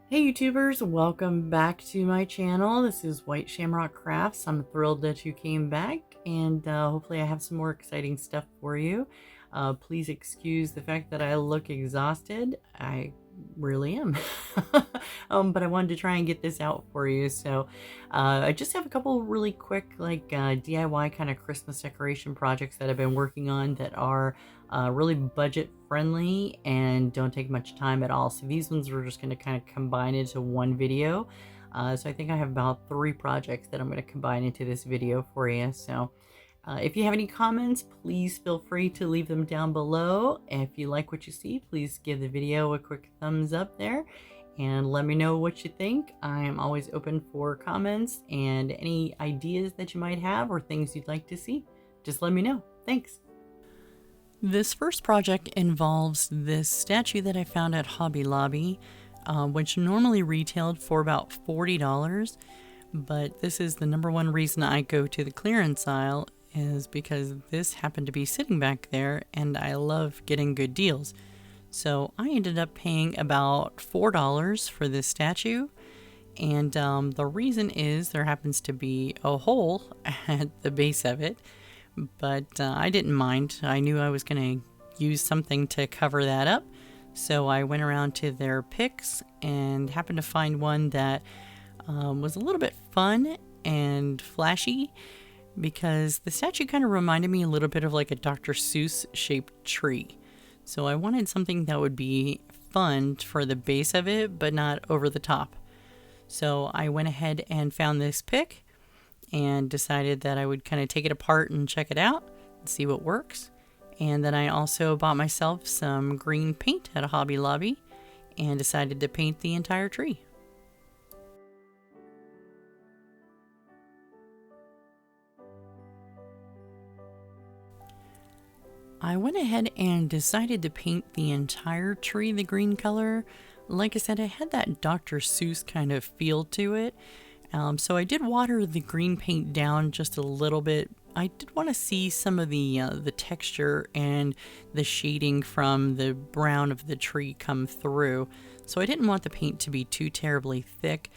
Hey YouTubers, welcome back to my channel. This is White Shamrock Crafts. I'm thrilled that you came back, and hopefully I have some more exciting stuff for you. Please excuse the fact that I look exhausted. I really am. But I wanted to try and get this out for you. So I just have a couple really quick DIY kind of Christmas decoration projects that I've been working on that are really budget friendly and don't take much time at all. So these ones we're just going to kind of combine into one video. So I think I have about 3 projects that I'm going to combine into this video for you. So if you have any comments, please feel free to leave them down below. If you like what you see, please give the video a quick thumbs up there and let me know what you think. I am always open for comments and any ideas that you might have or things you'd like to see. Just let me know. Thanks. This first project involves this statue that I found at Hobby Lobby, which normally retailed for about $40, but this is the #1 reason I go to the clearance aisle is because this happened to be sitting back there and I love getting good deals. So I ended up paying about $4 for this statue, and the reason is there happens to be a hole at the base of it. But I didn't mind. I knew I was going to use something to cover that up. So I went around to their picks and happened to find one that was a little bit fun and flashy because the statue kind of reminded me a little bit of like a Dr. Seuss shaped tree. So I wanted something that would be fun for the base of it, but not over the top. So I went ahead and found this pick and decided that I would kind of take it apart and check it out and see what works. And then I also bought myself some green paint at a Hobby Lobby and decided to paint the entire tree. I went ahead and decided to paint the entire tree the green color. Like I said, it had that Dr. Seuss kind of feel to it. So I did water the green paint down just a little bit. I did want to see some of the texture and the shading from the brown of the tree come through. So I didn't want the paint to be too terribly thick.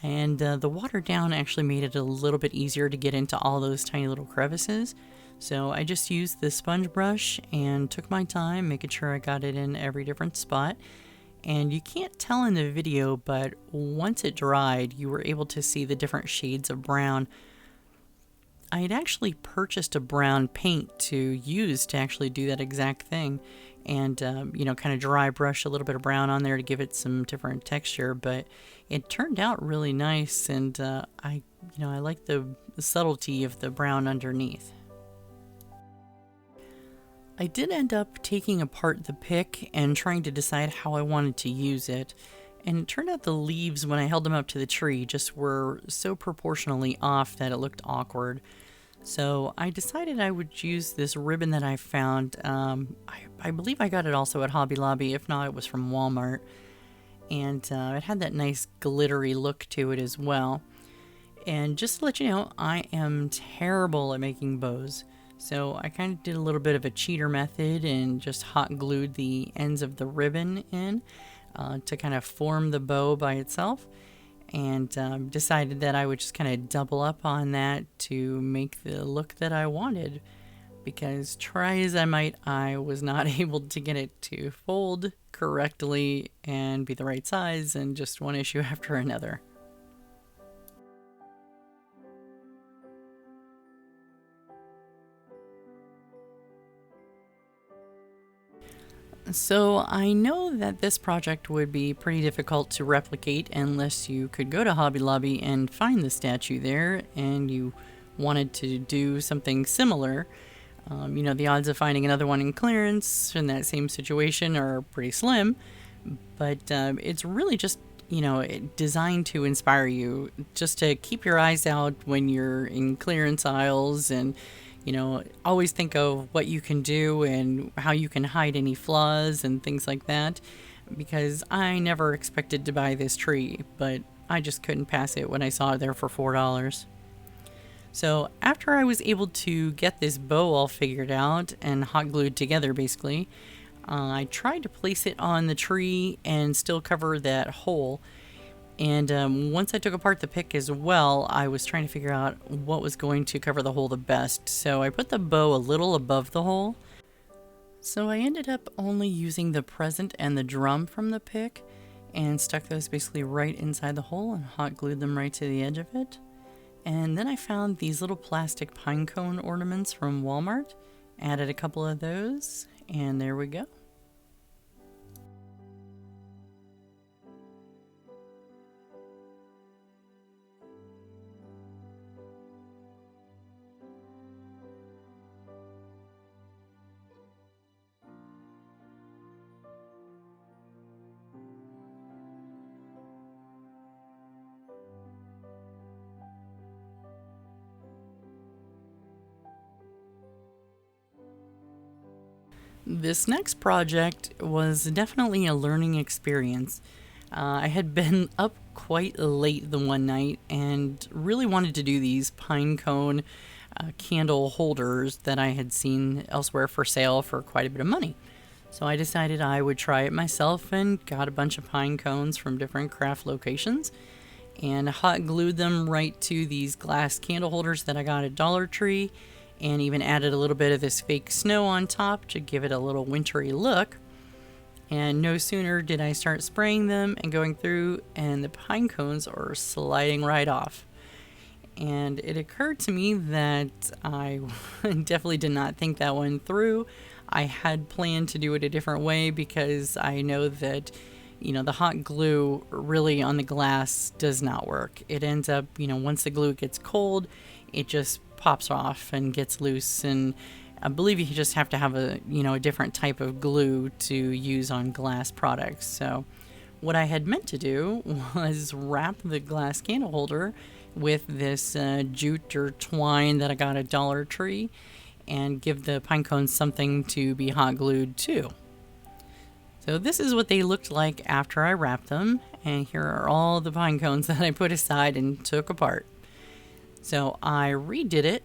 And the water down actually made it a little bit easier to get into all those tiny little crevices. So I just used the sponge brush and took my time, making sure I got it in every different spot. And you can't tell in the video, but once it dried, you were able to see the different shades of brown. I had actually purchased a brown paint to use to actually do that exact thing. And, kind of dry brush a little bit of brown on there to give it some different texture. But it turned out really nice, and I like the subtlety of the brown underneath. I did end up taking apart the pick and trying to decide how I wanted to use it, and it turned out the leaves when I held them up to the tree just were so proportionally off that it looked awkward. So I decided I would use this ribbon that I found. I believe I got it also at Hobby Lobby, if not it was from Walmart, and it had that nice glittery look to it as well. And just to let you know, I am terrible at making bows. So I kind of did a little bit of a cheater method and just hot glued the ends of the ribbon in to kind of form the bow by itself, and decided that I would just kind of double up on that to make the look that I wanted, because try as I might, I was not able to get it to fold correctly and be the right size, and just one issue after another. So I know that this project would be pretty difficult to replicate unless you could go to Hobby Lobby and find the statue there and you wanted to do something similar. The odds of finding another one in clearance in that same situation are pretty slim, but it's really just designed to inspire you, just to keep your eyes out when you're in clearance aisles, and always think of what you can do and how you can hide any flaws and things like that, because I never expected to buy this tree, but I just couldn't pass it when I saw it there for $4. So after I was able to get this bow all figured out and hot glued together basically, I tried to place it on the tree and still cover that hole. And once I took apart the pick as well, I was trying to figure out what was going to cover the hole the best. So I put the bow a little above the hole. So I ended up only using the present and the drum from the pick and stuck those basically right inside the hole and hot glued them right to the edge of it. And then I found these little plastic pine cone ornaments from Walmart, added a couple of those, and there we go. This next project was definitely a learning experience. I had been up quite late the one night and really wanted to do these pine cone candle holders that I had seen elsewhere for sale for quite a bit of money. So I decided I would try it myself and got a bunch of pine cones from different craft locations and hot glued them right to these glass candle holders that I got at Dollar Tree, and even added a little bit of this fake snow on top to give it a little wintry look. And no sooner did I start spraying them and going through, and the pine cones are sliding right off. And it occurred to me that I definitely did not think that one through. I had planned to do it a different way because I know that, the hot glue really on the glass does not work. It ends up, once the glue gets cold, it just pops off and gets loose, and I believe you just have to have a different type of glue to use on glass products. So what I had meant to do was wrap the glass candle holder with this jute or twine that I got at Dollar Tree and give the pine cones something to be hot glued to. So this is what they looked like after I wrapped them, and here are all the pine cones that I put aside and took apart. So I redid it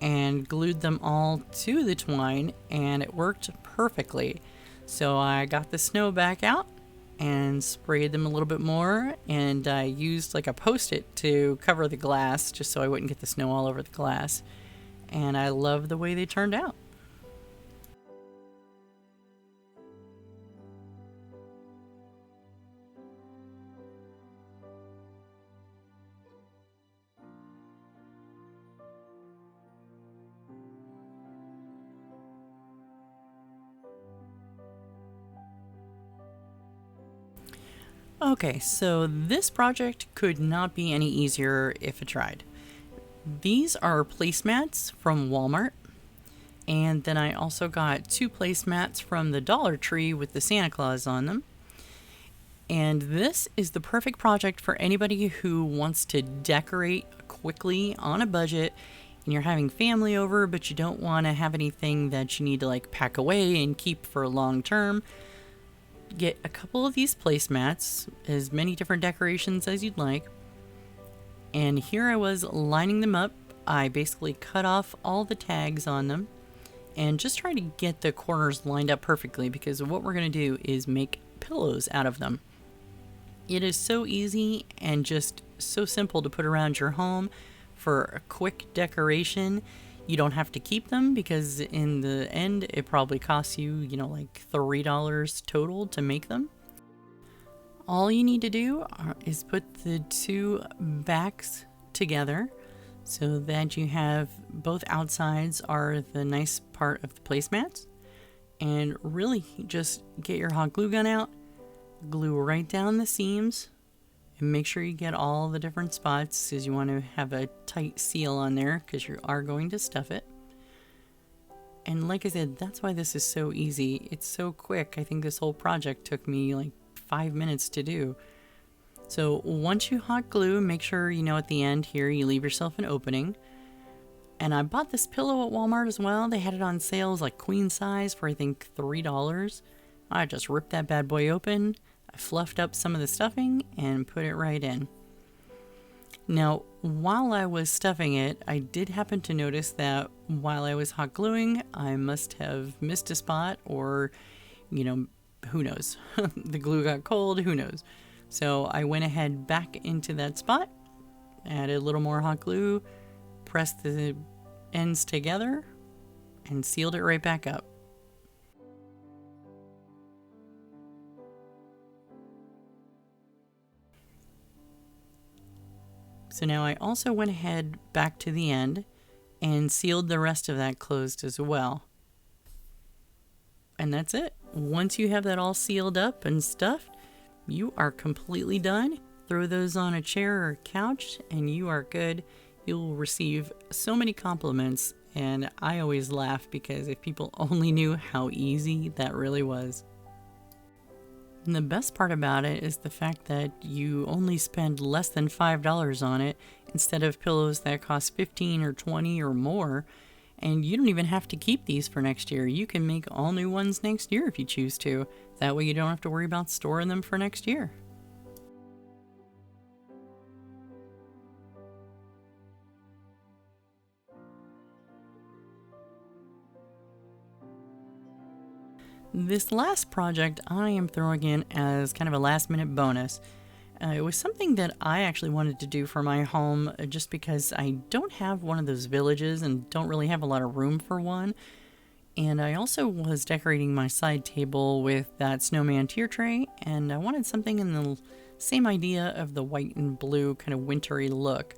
and glued them all to the twine, and it worked perfectly. So I got the snow back out and sprayed them a little bit more, and I used like a post-it to cover the glass just so I wouldn't get the snow all over the glass. And I love the way they turned out. Okay, so this project could not be any easier if it tried. These are placemats from Walmart, and then I also got 2 placemats from the Dollar Tree with the Santa Claus on them. And this is the perfect project for anybody who wants to decorate quickly on a budget, and you're having family over but you don't want to have anything that you need to like pack away and keep for long term. Get a couple of these placemats, as many different decorations as you'd like, and here I was lining them up. I basically cut off all the tags on them and just trying to get the corners lined up perfectly, because what we're going to do is make pillows out of them. It is so easy and just so simple to put around your home for a quick decoration. You don't have to keep them because in the end it probably costs you, like $3 total to make them. All you need to do is put the 2 backs together so that you have both outsides are the nice part of the placemats, and really just get your hot glue gun out, glue right down the seams, and make sure you get all the different spots because you want to have a tight seal on there because you are going to stuff it. And like I said, that's why this is so easy. It's so quick. I think this whole project took me like 5 minutes to do. So once you hot glue, make sure at the end here you leave yourself an opening. And I bought this pillow at Walmart as well. They had it on sales like queen size for I think $3. I just ripped that bad boy open. I fluffed up some of the stuffing and put it right in. Now, while I was stuffing it, I did happen to notice that while I was hot gluing, I must have missed a spot, or, who knows? The glue got cold, who knows? So I went ahead back into that spot, added a little more hot glue, pressed the ends together, and sealed it right back up. So now I also went ahead back to the end and sealed the rest of that closed as well. And that's it. Once you have that all sealed up and stuffed, you are completely done. Throw those on a chair or couch and you are good. You'll receive so many compliments, and I always laugh because if people only knew how easy that really was. And the best part about it is the fact that you only spend less than $5 on it instead of pillows that cost $15 or $20 or more. And you don't even have to keep these for next year. You can make all new ones next year if you choose to. That way you don't have to worry about storing them for next year. This last project I am throwing in as kind of a last minute bonus. It was something that I actually wanted to do for my home just because I don't have one of those villages and don't really have a lot of room for one. And I also was decorating my side table with that snowman tier tray, and I wanted something in the same idea of the white and blue kind of wintry look.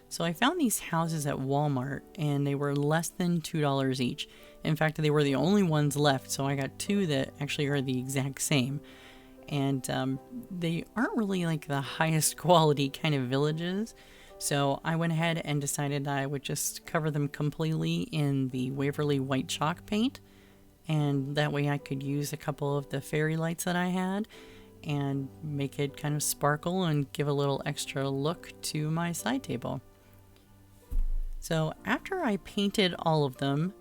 So I found these houses at Walmart, and they were less than $2 each. In fact, they were the only ones left, so I got two that actually are the exact same. And they aren't really like the highest quality kind of villages. So I went ahead and decided I would just cover them completely in the Waverly white chalk paint. And that way I could use a couple of the fairy lights that I had and make it kind of sparkle and give a little extra look to my side table. So after I painted all of them,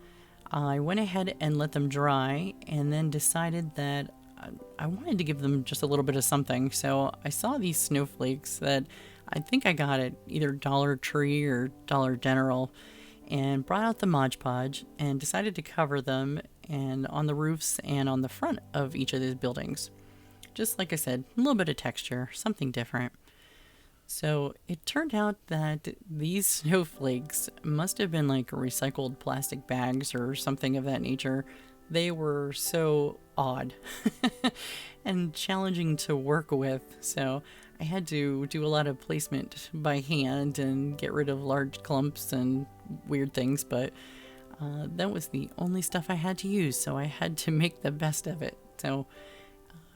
I went ahead and let them dry and then decided that I wanted to give them just a little bit of something. So I saw these snowflakes that I think I got at either Dollar Tree or Dollar General, and brought out the Mod Podge and decided to cover them and on the roofs and on the front of each of these buildings. Just like I said, a little bit of texture, something different. So it turned out that these snowflakes must have been like recycled plastic bags or something of that nature. They were so odd and challenging to work with, so I had to do a lot of placement by hand and get rid of large clumps and weird things, but that was the only stuff I had to use, so I had to make the best of it. So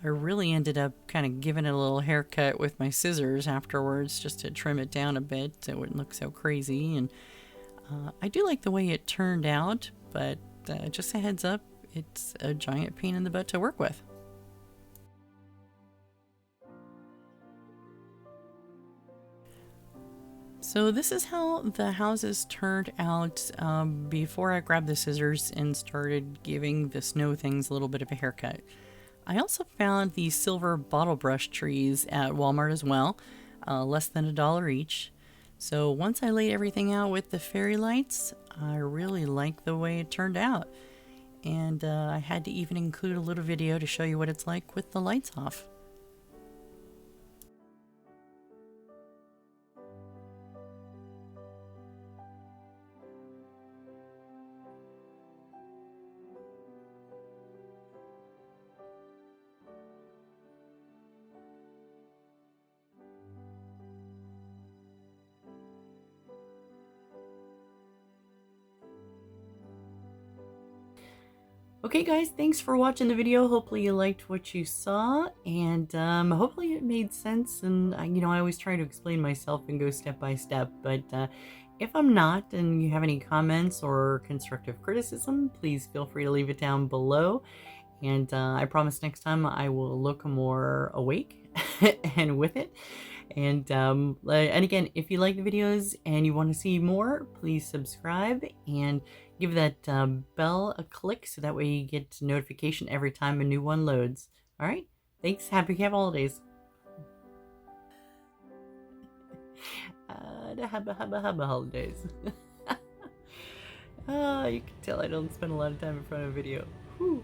I really ended up kind of giving it a little haircut with my scissors afterwards just to trim it down a bit so it wouldn't look so crazy. And I do like the way it turned out, but just a heads up, it's a giant pain in the butt to work with. So this is how the houses turned out before I grabbed the scissors and started giving the snow things a little bit of a haircut. I also found these silver bottle brush trees at Walmart as well, less than $1 each. So once I laid everything out with the fairy lights, I really liked the way it turned out. And I had to even include a little video to show you what it's like with the lights off. Okay guys, thanks for watching the video. Hopefully you liked what you saw, and hopefully it made sense. And I always try to explain myself and go step by step, but if I'm not and you have any comments or constructive criticism, please feel free to leave it down below. And I promise next time I will look more awake and with it. And again, if you like the videos and you want to see more, please subscribe and give that bell a click so that way you get notification every time a new one loads. All right, thanks. Happy holidays. The hubba holidays. You can tell I don't spend a lot of time in front of a video. Whew.